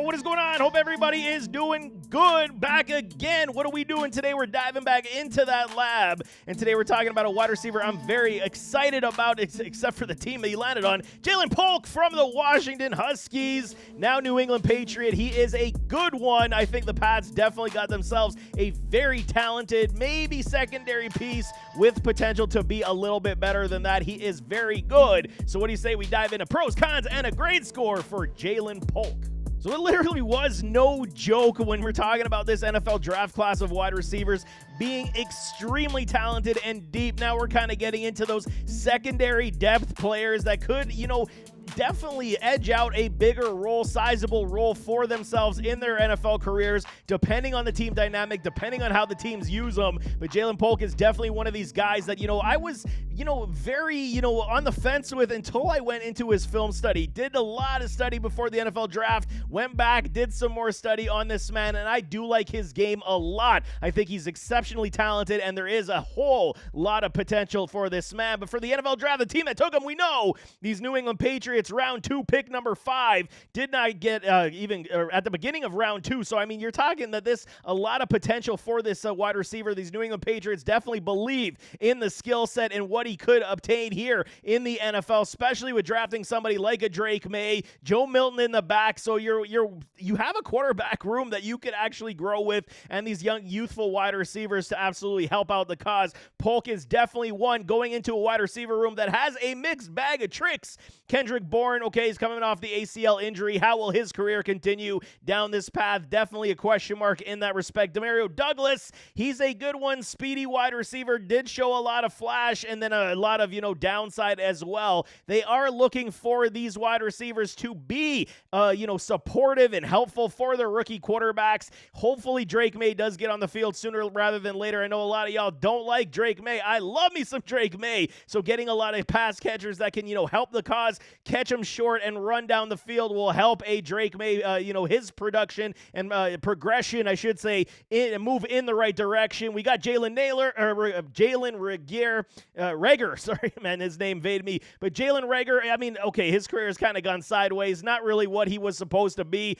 what is going on? Hope everybody is doing good. Back again. What are we doing today? We're diving back into that lab. And today we're talking about a wide receiver I'm very excited about, except for the team that he landed on. Ja'Lynn Polk from the Washington Huskies, now New England Patriot. He is a good one. I think the Pats definitely got themselves a very talented, maybe secondary piece with potential to be a little bit better than that. He is very good. So what do you say we dive into pros, cons, and a grade score for Ja'Lynn Polk? So it literally was no joke when we're talking about this NFL draft class of wide receivers being extremely talented and deep. Now we're kind of getting into those secondary depth players that could, definitely edge out a bigger role, sizable role for themselves in their NFL careers, depending on the team dynamic, depending on how the teams use them. But Ja'Lynn Polk is definitely one of these guys that, I was, very, on the fence with until I went into his film study. Did a lot of study before the NFL draft, went back, did some more study on this man, and I do like his game a lot. I think he's exceptionally talented, and there is a whole lot of potential for this man. But for the NFL draft, the team that took him, we know these New England Patriots, round 2, pick number 5, did not get even at the beginning of round 2. So, you're talking that a lot of potential for this wide receiver. These New England Patriots definitely believe in the skill set and what he could obtain here in the NFL, especially with drafting somebody like a Drake May, Joe Milton in the back. So you have a quarterback room that you could actually grow with, and these young, youthful wide receivers to absolutely help out the cause. Polk is definitely one going into a wide receiver room that has a mixed bag of tricks. Kendrick Bourne, he's coming off the ACL injury. How will his career continue down this path? Definitely a question mark in that respect. Demario Douglas, he's a good one. Speedy wide receiver, did show a lot of flash and then a lot of, downside as well. They are looking for these wide receivers to be, supportive and helpful for their rookie quarterbacks. Hopefully Drake May does get on the field sooner rather than later. I know a lot of y'all don't like Drake May. I love me some Drake May. So getting a lot of pass catchers that can, help the cause, catch them short and run down the field will help a Drake May, his production and progression, I should say, move in the right direction. We got Jalen Reagor, sorry, man, his name evaded me, but Jalen Reagor, his career has kind of gone sideways, not really what he was supposed to be.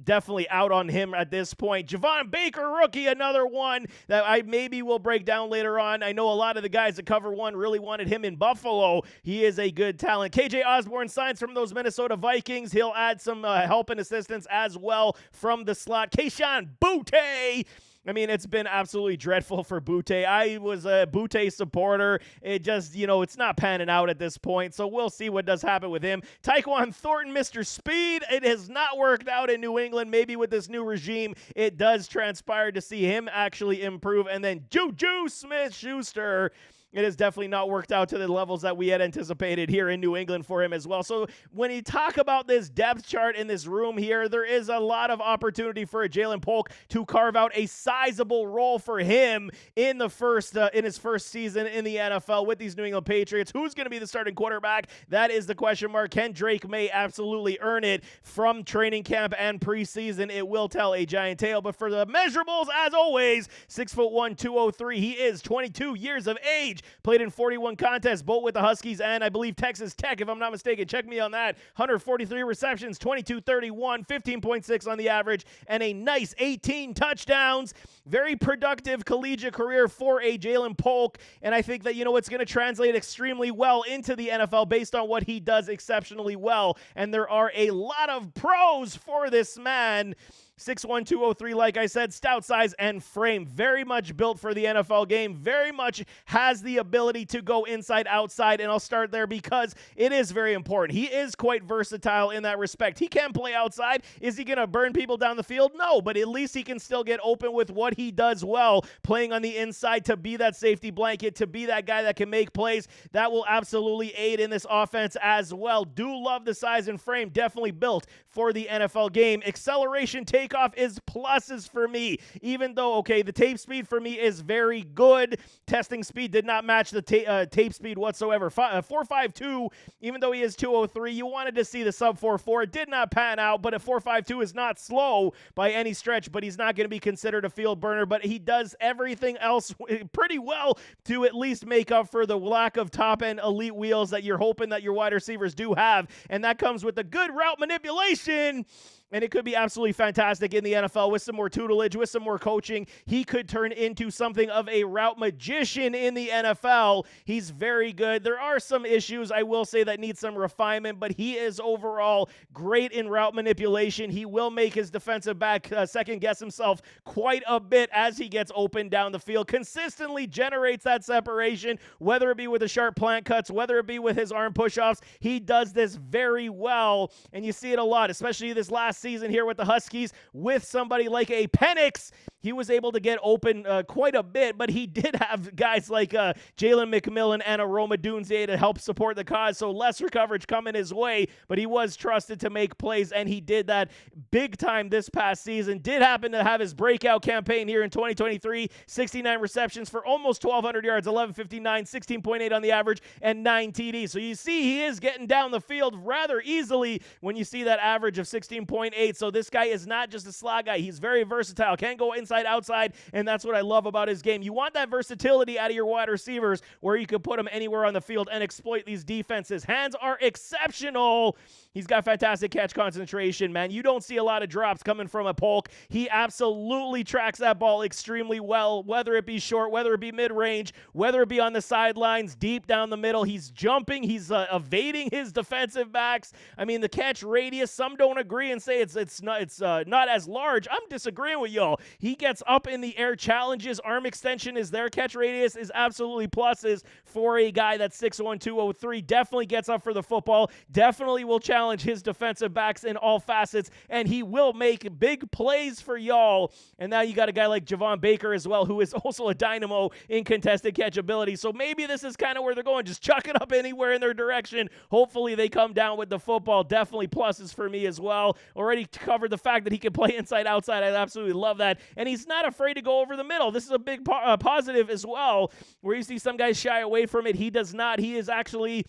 Definitely out on him at this point. Javon Baker, rookie, another one that I maybe will break down later on. I know a lot of the guys that cover one really wanted him in Buffalo. He is a good talent. KJ Osborne signs from those Minnesota Vikings. He'll add some help and assistance as well from the slot. Kayshon Boutte. It's been absolutely dreadful for Boutte. I was a Boutte supporter. It just, it's not panning out at this point, so we'll see what does happen with him. Tyquan Thornton, Mr. Speed. It has not worked out in New England. Maybe with this new regime, it does transpire to see him actually improve. And then Juju Smith-Schuster. It has definitely not worked out to the levels that we had anticipated here in New England for him as well. So when you talk about this depth chart in this room here, there is a lot of opportunity for a Ja'Lynn Polk to carve out a sizable role for him in his first season in the NFL with these New England Patriots. Who's going to be the starting quarterback? That is the question mark. Can Drake May absolutely earn it from training camp and preseason? It will tell a giant tale. But for the measurables, as always, 6'1", 203. He is 22 years of age. Played in 41 contests, both with the Huskies and I believe Texas Tech, if I'm not mistaken. Check me on that. 143 receptions, 22-31, 15.6 on the average, and a nice 18 touchdowns. Very productive collegiate career for a Ja'Lynn Polk, and I think that, it's going to translate extremely well into the NFL based on what he does exceptionally well, and there are a lot of pros for this man. 6'1", 203, like I said, stout size and frame. Very much built for the NFL game. Very much has the ability to go inside, outside, and I'll start there because it is very important. He is quite versatile in that respect. He can play outside. Is he going to burn people down the field? No, but at least he can still get open with what he does well, playing on the inside to be that safety blanket, to be that guy that can make plays. That will absolutely aid in this offense as well. Do love the size and frame. Definitely built for the NFL game. Acceleration, takeoff is pluses for me, even though, the tape speed for me is very good. Testing speed did not match the tape speed whatsoever. 4.52, even though he is 203, you wanted to see the sub 4.4. It did not pan out, but a 4.52 is not slow by any stretch, but he's not going to be considered a field burner, but he does everything else pretty well to at least make up for the lack of top-end elite wheels that you're hoping that your wide receivers do have, and that comes with a good route manipulation. and it could be absolutely fantastic in the NFL with some more tutelage, with some more coaching. He could turn into something of a route magician in the NFL. He's very good. There are some issues, I will say, that need some refinement, but he is overall great in route manipulation. He will make his defensive back second guess himself quite a bit as he gets open down the field. Consistently generates that separation, whether it be with the sharp plant cuts, whether it be with his arm push-offs. He does this very well, and you see it a lot, especially this last season here with the Huskies. With somebody like a Penix, he was able to get open quite a bit, but he did have guys like Jalen McMillan and Aroma Dunze to help support the cause, so lesser coverage coming his way, but he was trusted to make plays, and he did that big time this past season. Did happen to have his breakout campaign here in 2023, 69 receptions for almost 1,200 yards, 1159, 16.8 on the average, and 9 TDs. So you see he is getting down the field rather easily when you see that average of 16.8. So this guy is not just a slot guy. He's very versatile, can go inside, outside, and that's what I love about his game. You want that versatility out of your wide receivers where you can put them anywhere on the field and exploit these defenses. Hands are exceptional. He's got fantastic catch concentration, man. You don't see a lot of drops coming from a Polk. He absolutely tracks that ball extremely well, whether it be short, whether it be mid-range, whether it be on the sidelines, deep down the middle. He's jumping. He's evading his defensive backs. I mean, the catch radius, some don't agree and say it's not as large. I'm disagreeing with y'all. He gets up in the air, challenges, arm extension is there. Catch radius is absolutely pluses for a guy that's 6'1", 203. Definitely gets up for the football. Definitely will challenge his defensive backs in all facets, and he will make big plays for y'all. And now you got a guy like Javon Baker as well, who is also a dynamo in contested catch ability. So maybe this is kind of where they're going. Just chuck it up anywhere in their direction. Hopefully they come down with the football. Definitely pluses for me as well. Already covered the fact that he can play inside, outside. I absolutely love that. And he's not afraid to go over the middle. This is a big positive as well, where you see some guys shy away from it. He does not. He is actually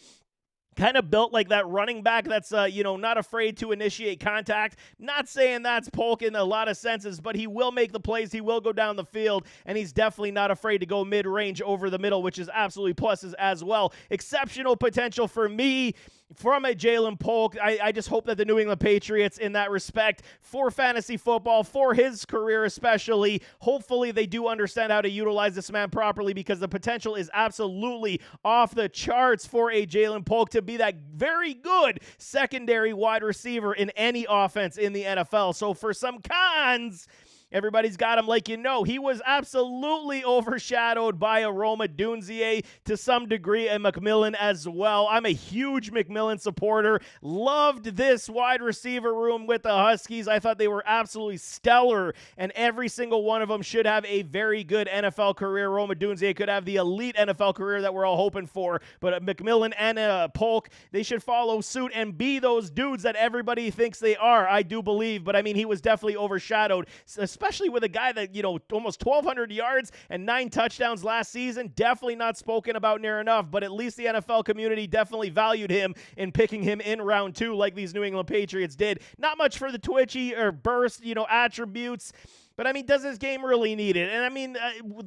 kind of built like that running back that's, not afraid to initiate contact. Not saying that's Polk in a lot of senses, but he will make the plays. He will go down the field, and he's definitely not afraid to go mid-range over the middle, which is absolutely pluses as well. Exceptional potential for me from a Ja'Lynn Polk. I just hope that the New England Patriots, in that respect, for fantasy football, for his career especially, hopefully they do understand how to utilize this man properly, because the potential is absolutely off the charts for a Ja'Lynn Polk to be that very good secondary wide receiver in any offense in the NFL. So for some cons, everybody's got him like he was absolutely overshadowed by Aroma Dunze to some degree, and McMillan as well. I'm a huge McMillan supporter. Loved this wide receiver room with the Huskies. I thought they were absolutely stellar, and every single one of them should have a very good NFL career. Aroma Dunze could have the elite NFL career that we're all hoping for, but McMillan and Polk, they should follow suit and be those dudes that everybody thinks they are. I do believe, but I mean, he was definitely overshadowed, especially with a guy that, almost 1,200 yards and 9 touchdowns last season. Definitely not spoken about near enough, but at least the NFL community definitely valued him in picking him in round 2 like these New England Patriots did. Not much for the twitchy or burst, attributes. But, I mean, does his game really need it? And, I mean,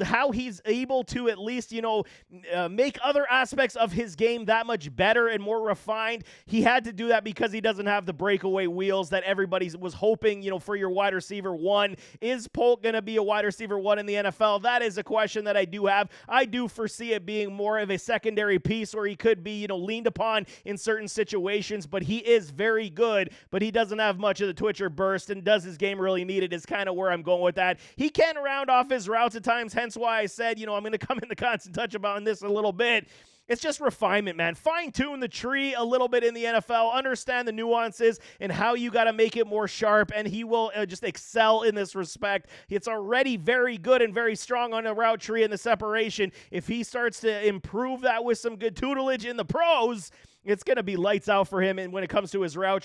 how he's able to at least, make other aspects of his game that much better and more refined. He had to do that because he doesn't have the breakaway wheels that everybody was hoping, for your wide receiver one. Is Polk going to be a wide receiver one in the NFL? That is a question that I do have. I do foresee it being more of a secondary piece where he could be, leaned upon in certain situations. But he is very good, but he doesn't have much of the twitch or burst. And does his game really need it is kind of where I'm going with that. He can round off his routes at times, hence why I said, I'm going to come in the constant touch about this a little bit. It's just refinement, man. Fine-tune the tree a little bit in the NFL. Understand the nuances and how you got to make it more sharp, and he will just excel in this respect. It's already very good and very strong on the route tree and the separation. If he starts to improve that with some good tutelage in the pros, it's going to be lights out for him. And when it comes to his route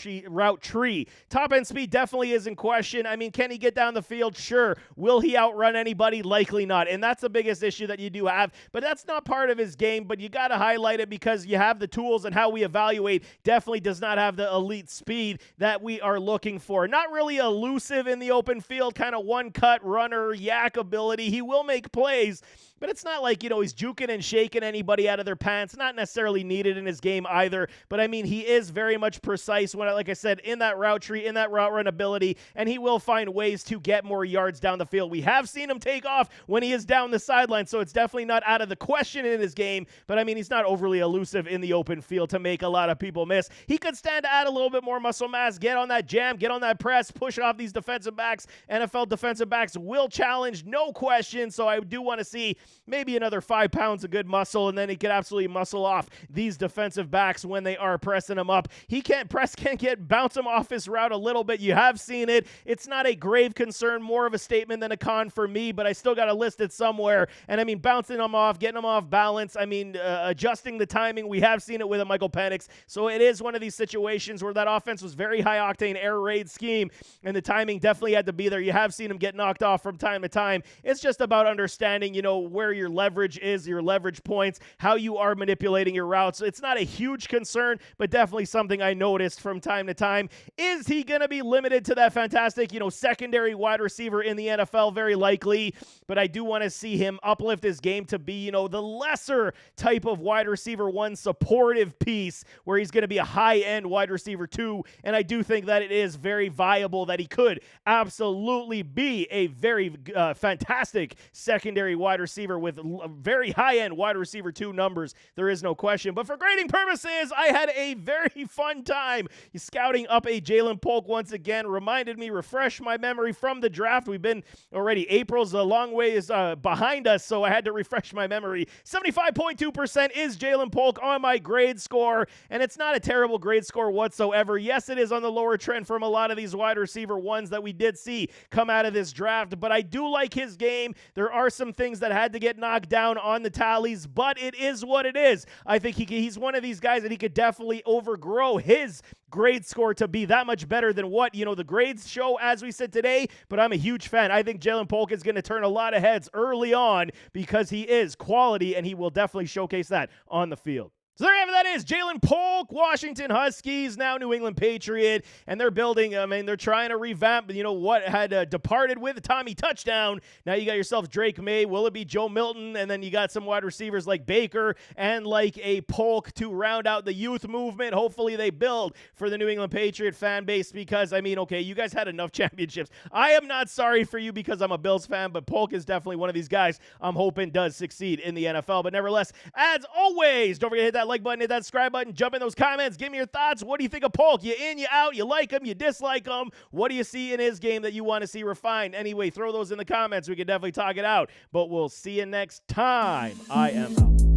tree, top end speed definitely is in question. I mean, can he get down the field? Sure. Will he outrun anybody? Likely not. And that's the biggest issue that you do have, but that's not part of his game, but you got to highlight it because you have the tools, and how we evaluate definitely does not have the elite speed that we are looking for. Not really elusive in the open field, kind of one cut runner, yak ability. He will make plays, but it's not like, he's juking and shaking anybody out of their pants. Not necessarily needed in his game either, but I mean, he is very much precise when, like I said, in that route tree, in that route run ability, and he will find ways to get more yards down the field. We have seen him take off when he is down the sideline, so it's definitely not out of the question in his game, but I mean, he's not overly elusive in the open field to make a lot of people miss. He could stand to add a little bit more muscle mass, get on that jam, get on that press, push off these defensive backs. NFL defensive backs will challenge, no question, so I do want to see maybe another 5 pounds of good muscle, and then he could absolutely muscle off these defensive backs when they are pressing him up. He can't bounce him off his route a little bit. You have seen it. It's not a grave concern, more of a statement than a con for me, but I still got to list it somewhere. And I mean, bouncing him off, getting him off balance, I mean, adjusting the timing. We have seen it with a Michael Penix. So it is one of these situations where that offense was very high octane air raid scheme, and the timing definitely had to be there. You have seen him get knocked off from time to time. It's just about understanding, where your leverage is, your leverage points, how you are manipulating your routes. It's not a huge concern, but definitely something I noticed from time to time. Is he going to be limited to that fantastic, secondary wide receiver in the NFL? Very likely, but I do want to see him uplift his game to be, the lesser type of wide receiver one supportive piece where he's going to be a high-end wide receiver two, and I do think that it is very viable that he could absolutely be a very fantastic secondary wide receiver with very high-end wide receiver two numbers. There is no question, but for grading purposes, I had a very fun time scouting up a Ja'Lynn Polk once again. Refreshed my memory from the draft. We've been already, April's a long ways behind us, so I had to refresh my memory. 75.2% is Ja'Lynn Polk on my grade score, and it's not a terrible grade score whatsoever. Yes, it is on the lower trend from a lot of these wide receiver ones that we did see come out of this draft, but I do like his game. There are some things that had to get knocked down on the tallies, but it is what it is. I think he's one of these guys that he could definitely overgrow his grade score to be that much better than what, the grades show as we sit today, but I'm a huge fan. I think Ja'Lynn Polk is going to turn a lot of heads early on because he is quality, and he will definitely showcase that on the field. So there you have it. That is Ja'Lynn Polk, Washington Huskies, now New England Patriot, and they're building, they're trying to revamp, what had departed with Tommy Touchdown. Now you got yourself Drake May, will it be Joe Milton, and then you got some wide receivers like Baker and like a Polk to round out the youth movement. Hopefully they build for the New England Patriot fan base because, okay, you guys had enough championships. I am not sorry for you because I'm a Bills fan, but Polk is definitely one of these guys I'm hoping does succeed in the NFL. But nevertheless, as always, don't forget to hit that like button, hit that subscribe button, jump in those comments, give me your thoughts. What do you think of Polk? You in, you out, you like him, you dislike him? What do you see in his game that you want to see refined? Anyway, throw those in the comments. We can definitely talk it out, but we'll see you next time. I am out.